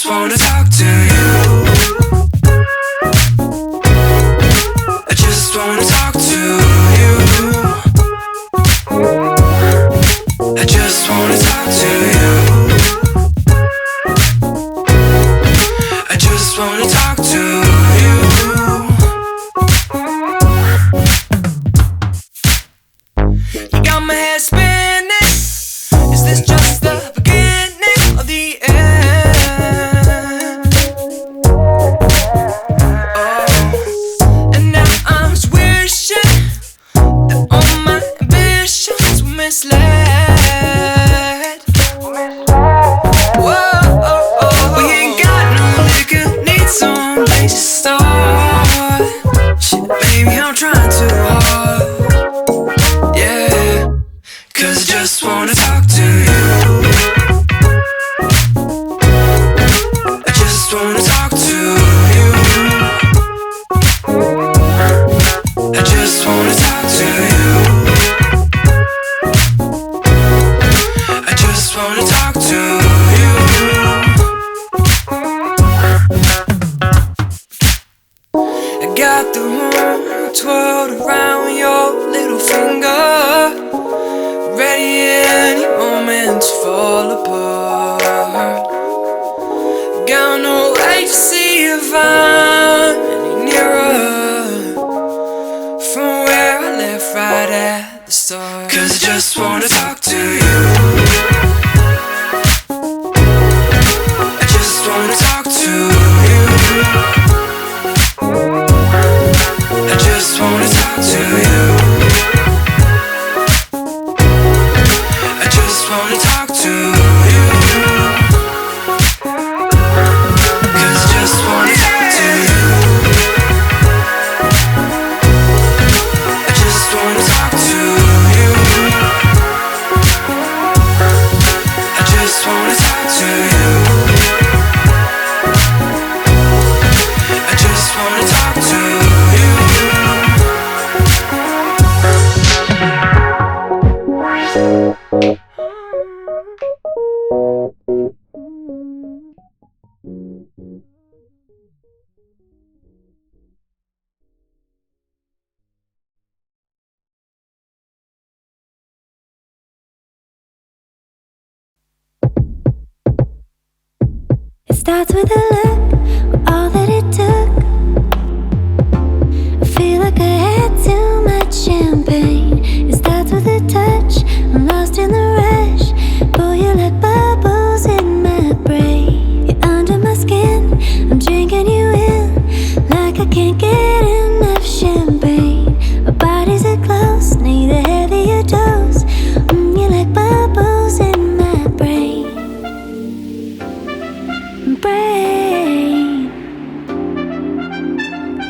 wanna talk to you. I just wanna talk to you. I just wanna talk to you. I just wanna talk to you. You got my head spinning. Is this just the beginning of the end? Oh, and now I'm just wishing that all my ambitions were misled. Whoa, we ain't got no liquor, need some place to start. Shit, baby, I'm trying too hard. Yeah, 'cause I just wanna talk to you. I just wanna talk to you. I just wanna talk to you. I just wanna talk to you. I got the room twirled around your little finger, ready any moment to fall apart. Got no way to see if I'm any nearer from where I left right at the start. 'Cause I just wanna talk to you. I just wanna talk to you. I just wanna talk to you. I just wanna talk to you. 'Cause I just wanna talk to you. I just wanna talk to you. I just wanna talk to you. I just wanna talk to you. It starts with a look, all that it took. I feel like I had too much champagne. It starts with a touch, I'm lost in the rush. Pull you like bubbles in my brain. You're under my skin, I'm drinking you in. Like I can't get enough champagne. Our bodies are close, need a heavier dose. You're like bubbles in my brain.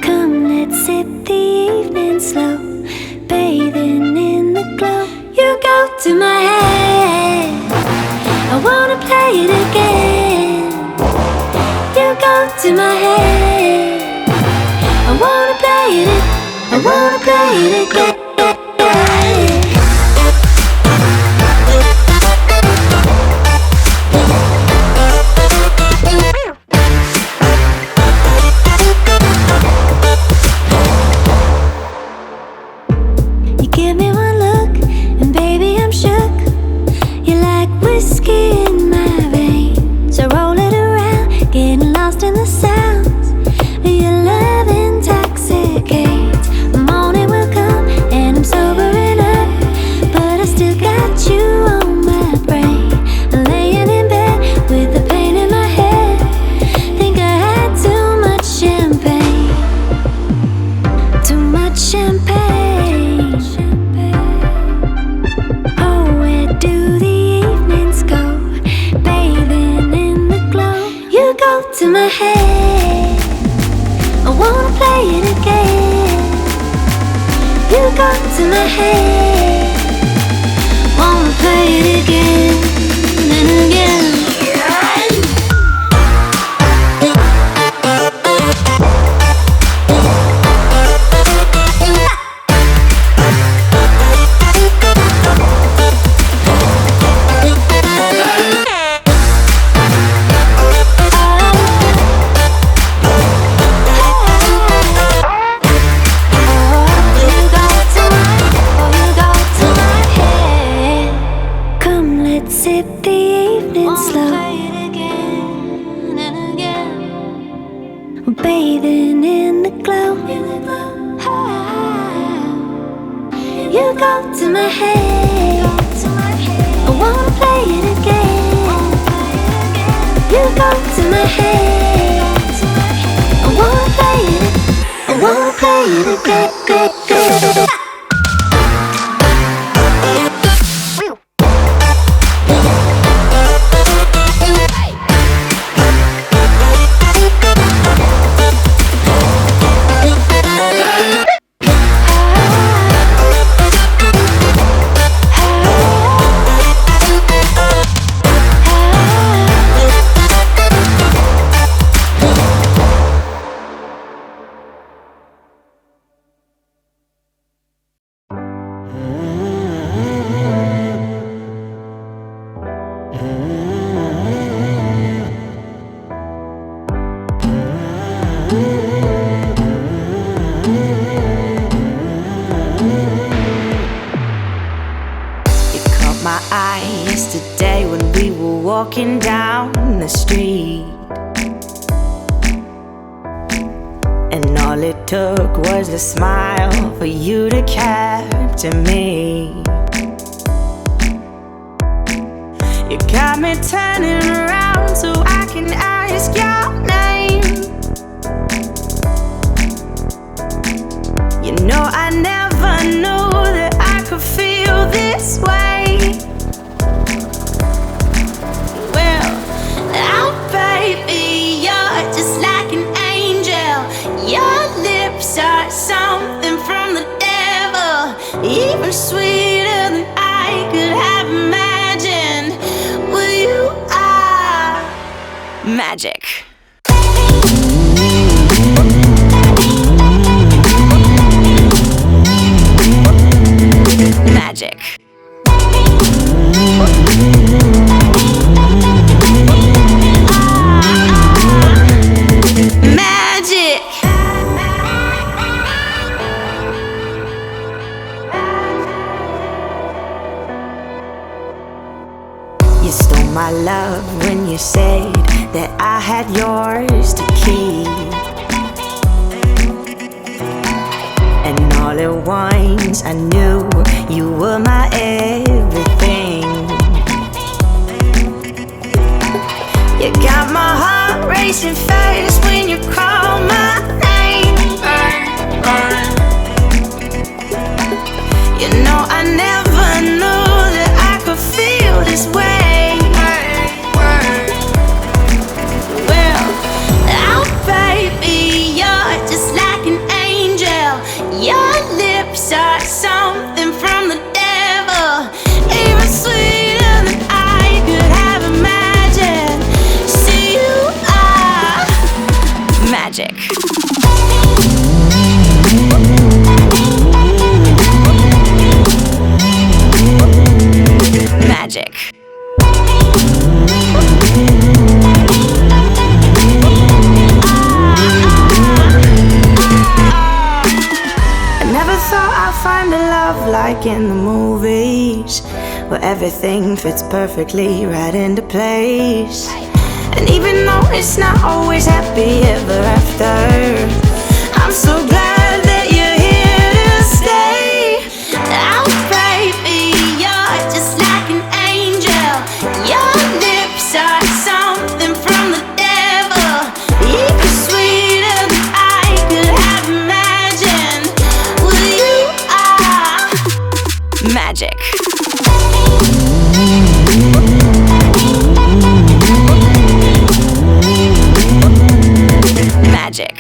Come, let's sip the evening slow, bathing in the glow. You go to my head, I wanna play it again. You go to my head, I wanna play it, I wanna play it again. Give me one look, and baby I'm shook. You're like whiskey in my veins. So roll it around, getting lost in the sounds. Your love intoxicates. The morning will come, and I'm sobering up, but I still got you on my brain. I'm laying in bed with the pain in my head. Think I had too much champagne. Too much champagne. To my head, I wanna play it again. You go to my head, wanna play it again and again. go to my head. I wanna play it again. You go to my head. I wanna play it. I wanna play it again. Yesterday when we were walking down the street, and all it took was a smile for you to capture me. You got me turning around so I can ask your name. You know I never knew that I could feel this way. Are something from the devil, even sweeter than I could have imagined. Well, you are magic. Magic. Magic. You stole my love when you said that I had yours to keep. And all at once I knew you were my everything. You got my heart racing fast when you call my name. You know I never knew that I could feel this way. Your lips are something from the devil, even sweeter than I could have imagined. See, you are magic. Magic. Find a love like in the movies, where everything fits perfectly right into place. And even though it's not always happy ever after, I'm so glad that you're here to stay. Oh baby, you're just like an angel. Your lips are something from the devil, even sweeter than I could have imagined. Magic. Magic.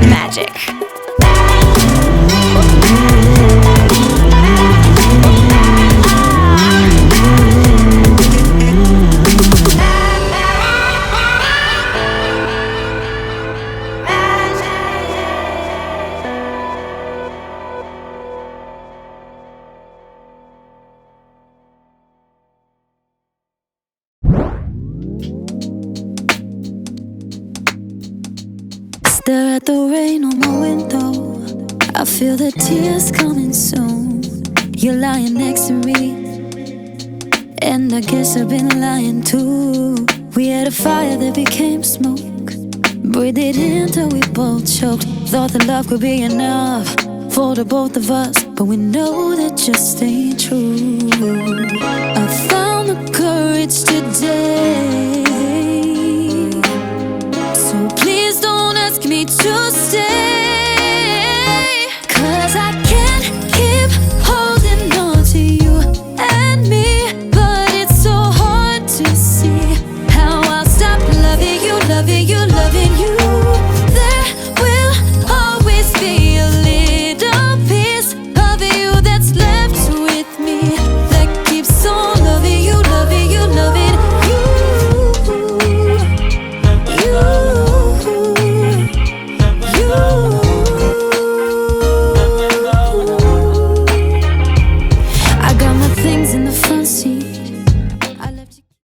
Magic. Stare at the rain on my window. I feel the tears coming soon. You're lying next to me, and I guess I've been lying too. We had a fire that became smoke, breathed it in till we both choked. Thought that love could be enough for the both of us, but we know that just ain't true. I found the courage today